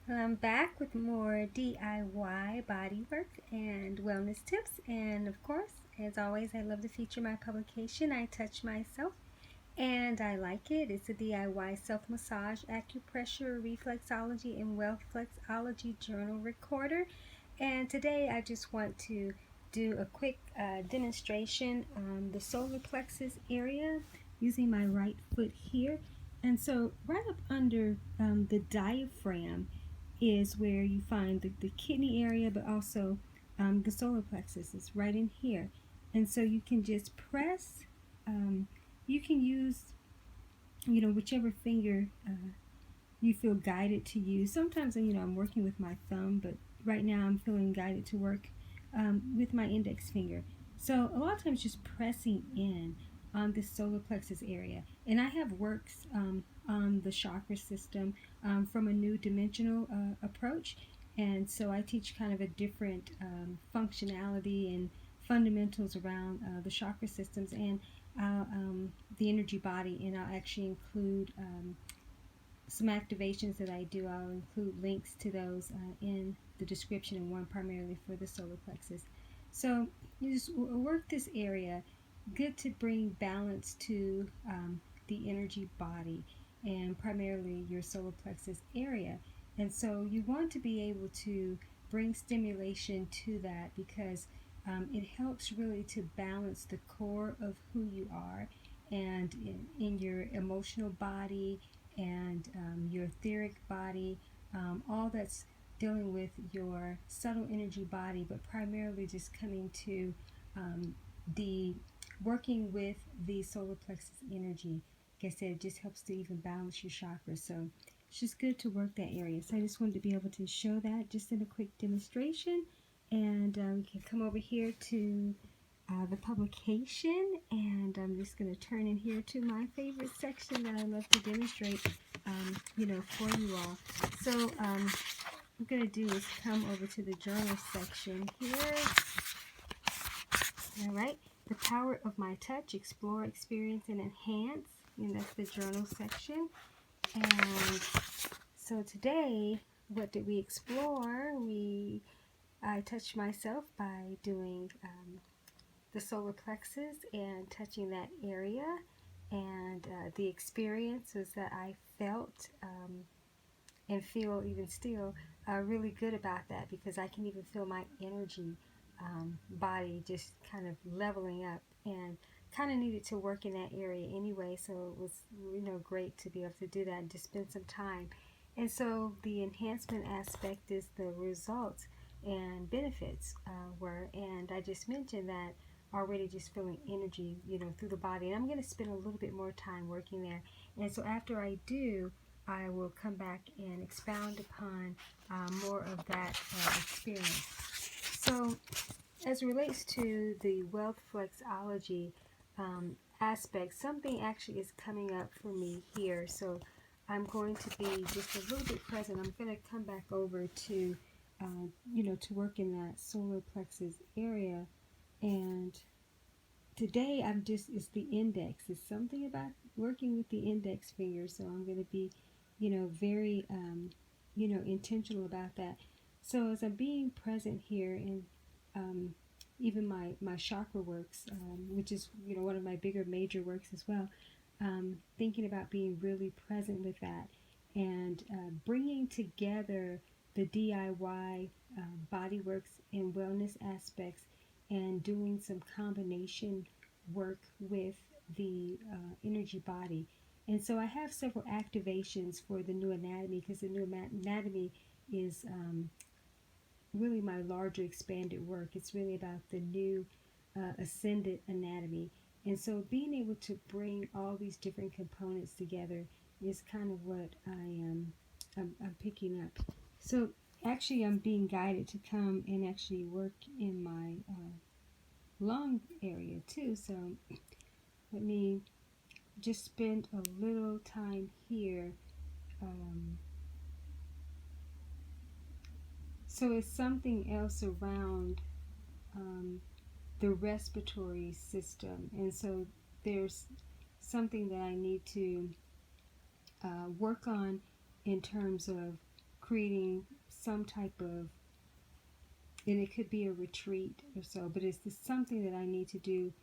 Well, I'm back with more DIY bodywork and wellness tips. And of course, as always, I love to feature my publication, I Touch Myself, and I like it. It's a DIY self massage, acupressure, reflexology, and Wealth-flex-ology journal recorder. And today I just want to do a quick demonstration on the solar plexus area using my right foot here. And so, right up under the diaphragm is where you find the kidney area, but also the solar plexus is right in here. And so you can just press, you can use, whichever finger you feel guided to use. Sometimes, I'm working with my thumb, but right now I'm feeling guided to work with my index finger. So a lot of times just pressing in on this solar plexus area. And I have works on the chakra system from a new dimensional approach. And so I teach kind of a different functionality and fundamentals around the chakra systems and the energy body. And I'll actually include some activations that I do. I'll include links to those in the description, and one primarily for the solar plexus. So you just work this area. Good to bring balance to the energy body and primarily your solar plexus area. And so you want to be able to bring stimulation to that because it helps really to balance the core of who you are and in your emotional body and your etheric body, all that's dealing with your subtle energy body, but primarily just coming to the working with the solar plexus energy. Like I said, it just helps to even balance your chakras. So it's just good to work that area. So I just wanted to be able to show that just in a quick demonstration. And you can come over here to the publication, and I'm just going to turn in here to my favorite section that I love to demonstrate, for you all. So what I'm going to do is come over to the journal section here. All right, the power of my touch, explore, experience, and enhance, and that's the journal section. And so today, what did we explore? I touched myself by doing the solar plexus and touching that area, and the experiences that I felt and feel even still really good about that, because I can even feel my energy body just kind of leveling up, and kind of needed to work in that area anyway, so it was great to be able to do that and to spend some time. And so the enhancement aspect is the results and benefits were, and I just mentioned that already, just feeling energy through the body, and I'm going to spend a little bit more time working there. And so after I do, I will come back and expound upon more of that experience. So as it relates to the Wealth-flex-ology aspect, something actually is coming up for me here. So I'm going to be just a little bit present. I'm going to come back over to, to work in that solar plexus area. And today it's the index. It's something about working with the index finger. So I'm going to be, very, intentional about that. So as I'm being present here, and even my chakra works, which is, one of my bigger major works as well, thinking about being really present with that, and bringing together the DIY bodyworks and wellness aspects, and doing some combination work with the energy body. And so I have several activations for the new anatomy, because the new anatomy is really my larger expanded work. It's really about the new ascended anatomy. And so being able to bring all these different components together is kind of what I'm picking up. So actually I'm being guided to come and actually work in my lung area too. So let me just spend a little time here. So it's something else around the respiratory system, and so there's something that I need to work on in terms of creating some type of, and it could be a retreat or so, but it's just something that I need to do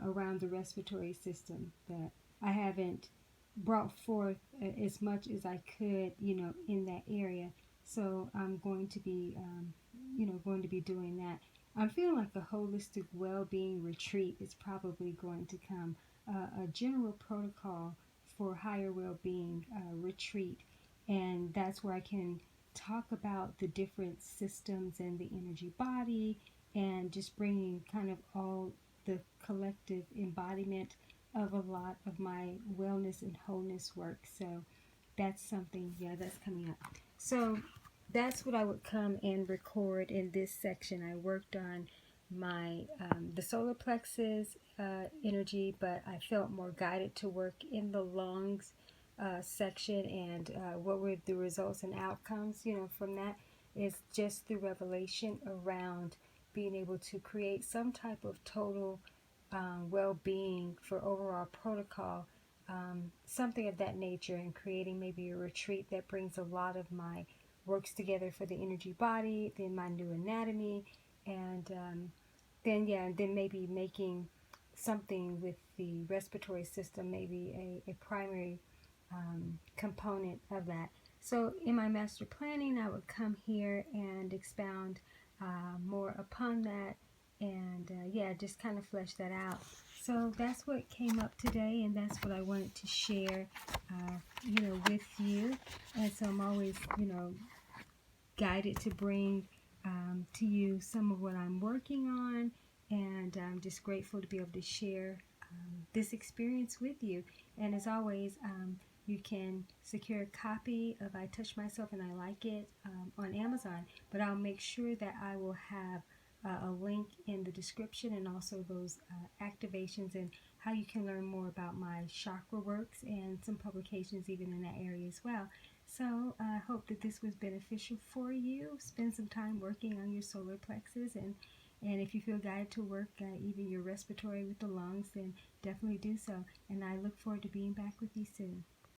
around the respiratory system that I haven't brought forth as much as I could, in that area. So I'm going to be, doing that. I'm feeling like a holistic well-being retreat is probably going to come, a general protocol for higher well-being retreat, and that's where I can talk about the different systems and the energy body, and just bringing kind of all the collective embodiment of a lot of my wellness and wholeness work. So that's something, that's coming up. So that's what I would come and record in this section. I worked on my the solar plexus energy, but I felt more guided to work in the lungs section, and what were the results and outcomes, from that is just the revelation around being able to create some type of total well-being for overall protocol, something of that nature, and creating maybe a retreat that brings a lot of my works together for the energy body, then my new anatomy, and then maybe making something with the respiratory system, maybe a primary component of that. So in my master planning, I would come here and expound more upon that, and just kind of flesh that out. So that's what came up today, and that's what I wanted to share, with you. And so I'm always, guided to bring to you some of what I'm working on, and I'm just grateful to be able to share this experience with you. And as always, you can secure a copy of I Touch Myself and I Like It on Amazon, but I'll make sure that I will have a link in the description, and also those activations and how you can learn more about my chakra works, and some publications even in that area as well. So I hope that this was beneficial for you. Spend some time working on your solar plexus, and if you feel guided to work even your respiratory with the lungs, then definitely do so. And I look forward to being back with you soon.